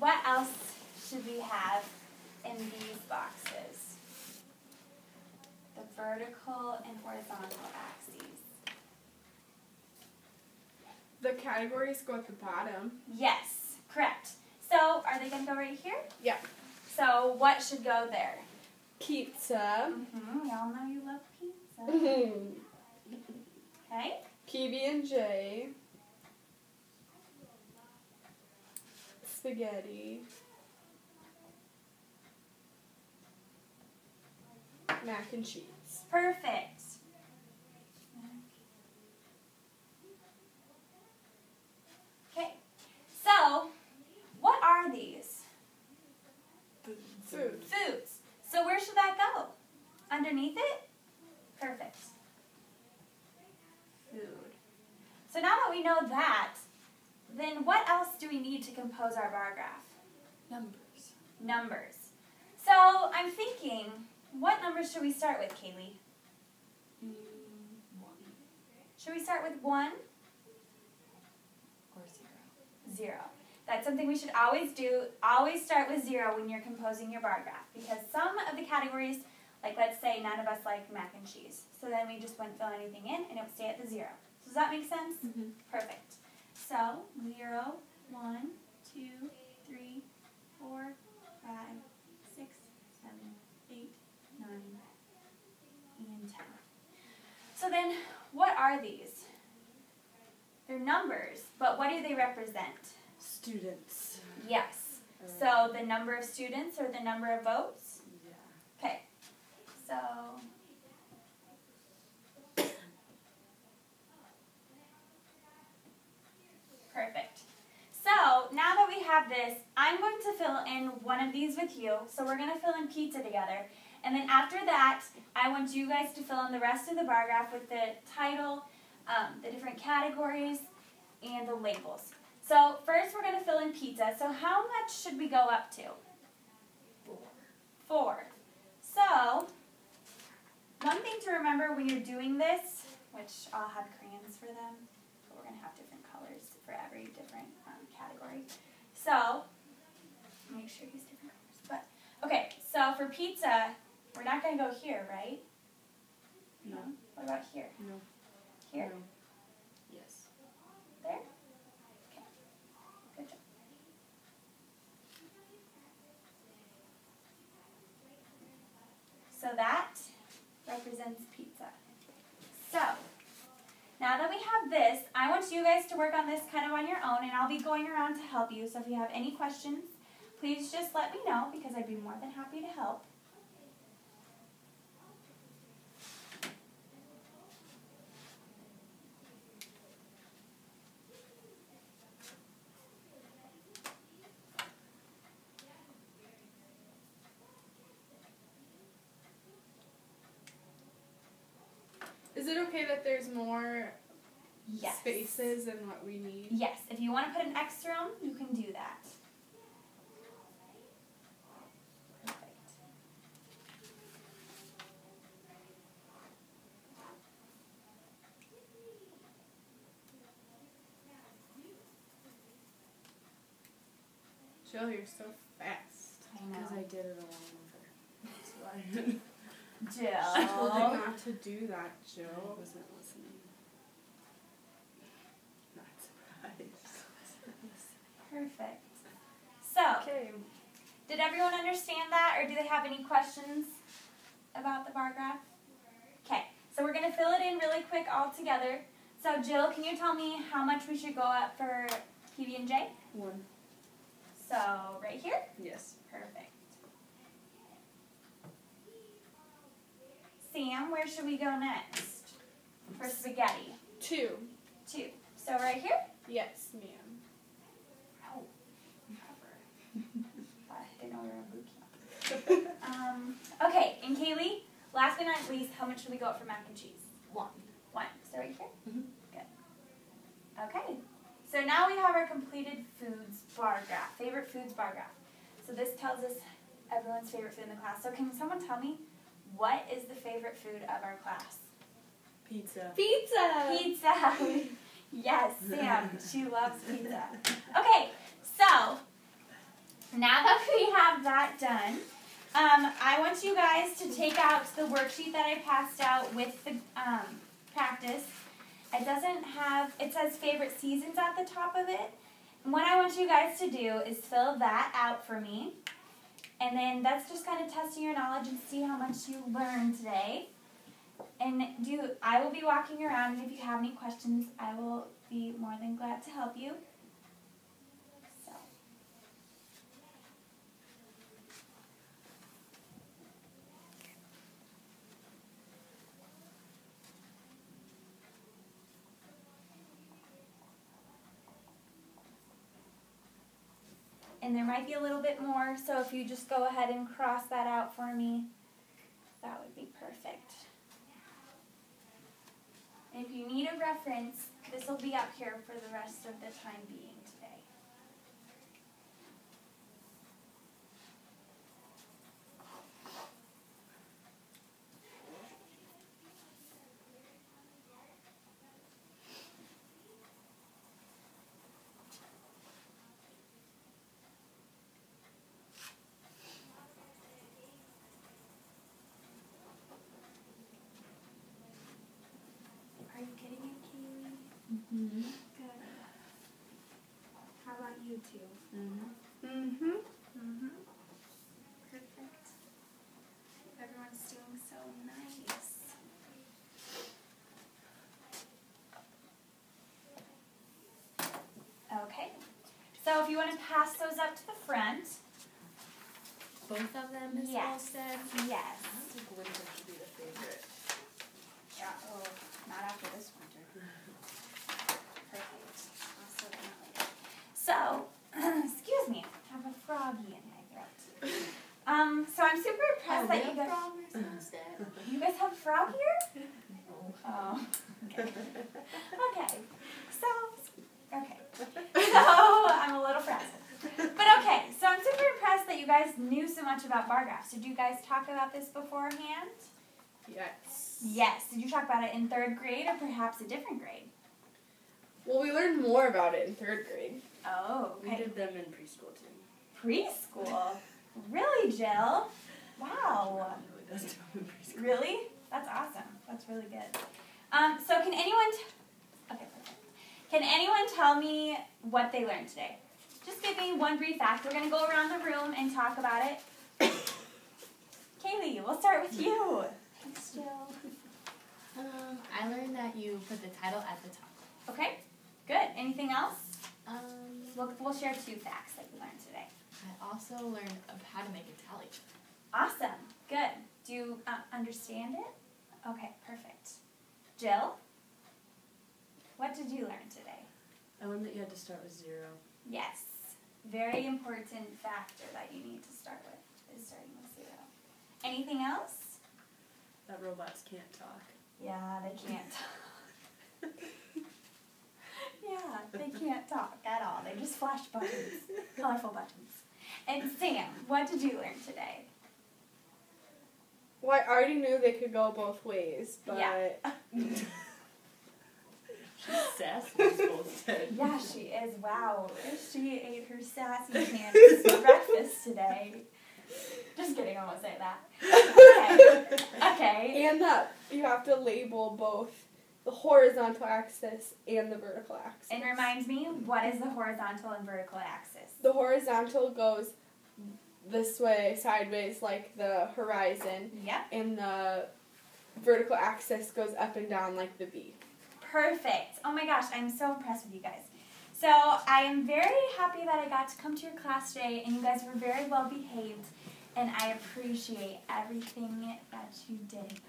what else should we have in these boxes? The vertical and horizontal axes. The categories go at the bottom. Yes, correct. So, are they going to go right here? Yeah. So, what should go there? Pizza. We all know you love pizza. Okay. PB&J. Spaghetti. Mac and cheese. Perfect. Okay. So, what are these? Food. Foods. So where should that go? Underneath it? Perfect. Food. So now that we know that, then what else do we need to compose our bar graph? Numbers. Numbers. So I'm thinking, what numbers should we start with, Kaylee? 1. Should we start with 1? Or 0. 0. That's something we should always do. Always start with 0 when you're composing your bar graph, because some of the categories, like let's say none of us like mac and cheese, so then we just wouldn't fill anything in and it would stay at the 0. Does that make sense? Mm-hmm. Perfect. So 0, 1, 2, 3, 4, 5, 6, 7, 8, 9, and 10. So then, what are these? They're numbers, but what do they represent? Students. Yes. So the number of students or the number of votes? Yeah. Okay. So perfect. So now that we have this, I'm going to fill in one of these with you. So we're going to fill in pizza together. And then after that, I want you guys to fill in the rest of the bar graph with the title, the different categories, and the labels. So first we're going to fill in pizza. So how much should we go up to? 4. 4. So one thing to remember when you're doing this, which I'll have crayons for them, but we're going to have different colors for every different category. So make sure you use different colors. But okay, so for pizza, we're not going to go here, right? No. What about here? No. Here? No. Yes. There? Okay. Good job. So that represents pizza. So, now that we have this, I want you guys to work on this kind of on your own, and I'll be going around to help you. So if you have any questions, please just let me know, because I'd be more than happy to help. Is it okay that there's more Yes. spaces than what we need? Yes. If you want to put an X through them, you can do that. Perfect. Jill, you're so fast. I know. Because I did it along with her. That's why. I told you Jill. not to do that, I Jill. wasn't listening. Not surprised. Perfect. So, Okay. did everyone understand that, or do they have any questions about the bar graph? Okay, so we're going to fill it in really quick all together. So, Jill, can you tell me how much we should go up for PB&J? 1. So, right here? Yes. Perfect. Sam, where should we go next for spaghetti? 2. 2. So, right here? Yes, ma'am. Oh, I didn't know we were in boot camp. Okay, and Kaylee, last but not least, how much should we go up for mac and cheese? 1. 1. So right here? Mhm. Good. Okay. So now we have our completed foods bar graph, favorite foods bar graph. So this tells us everyone's favorite food in the class. So can someone tell me, what is the favorite food of our class? Pizza. Pizza! Pizza! Yes, Sam, she loves pizza. Okay, so Now that we have that done, I want you guys to take out the worksheet that I passed out with the practice. It says favorite seasons at the top of it. And what I want you guys to do is fill that out for me. And then that's just kind of testing your knowledge and see how much you learned today. And I will be walking around, and if you have any questions, I will be more than glad to help you. So. And there might be a little bit more, so if you just go ahead and cross that out for me, that would be perfect. And if you need a reference, this will be up here for the rest of the time being today. Are you getting it, Kaylee? Mm-hmm. Good. How about you two? Mm-hmm. Mm-hmm. Mm-hmm. Perfect. Everyone's doing so nice. Okay. So if you want to pass those up to the front. Both of them, Miss Yes. Vollstedt? Yes. I think winter should be the favorite. Yeah. Oh, not after this winter. Perfect. I'll sort them out later. So, excuse me. I have a froggy in my throat. So I'm super impressed that you guys. You guys have a frog here? Oh. Okay. Okay. So I'm a little frazzled. But okay, so I'm super impressed that you guys knew so much about bar graphs. Did you guys talk about this beforehand? Yes. Yes. Did you talk about it in 3rd grade or perhaps a different grade? Well, we learned more about it in 3rd grade. Oh, We okay. did them in preschool too. Preschool? Really, Jill? Wow. It really does do them in preschool. Really? That's awesome. That's really good. So can anyone... Okay, perfect. Can anyone tell me what they learned today? Just give me one brief fact. We're going to go around the room and talk about it. Kaylee, we'll start with you. Thanks, Jill. I learned that you put the title at the top. Okay, good. Anything else? I We'll share 2 facts that we learned today. also learned of how to make a tally. Awesome. Good. Do you understand it? Okay, perfect. Jill, what did you learn today? I learned that you had to start with 0. Yes. Very important factor that you need to start with is starting with 0. Anything else? That robots can't talk. Yeah, they can't talk. Yeah, they can't talk at all. They just flash buttons, colorful buttons. And Sam, what did you learn today? Well, I already knew they could go both ways, but Yeah. She's sassy, Miss Vollstedt. Yeah, she is. Wow. She ate her sassy pants for breakfast today. Just kidding, I won't say that. Okay. and that you have to label both the horizontal axis and the vertical axis. And remind me, what is the horizontal and vertical axis? The horizontal goes this way, sideways, like the horizon, Yep. and the vertical axis goes up and down like the V. Perfect. Oh my gosh, I'm so impressed with you guys. So I am very happy that I got to come to your class today, and you guys were very well behaved, and I appreciate everything that you did.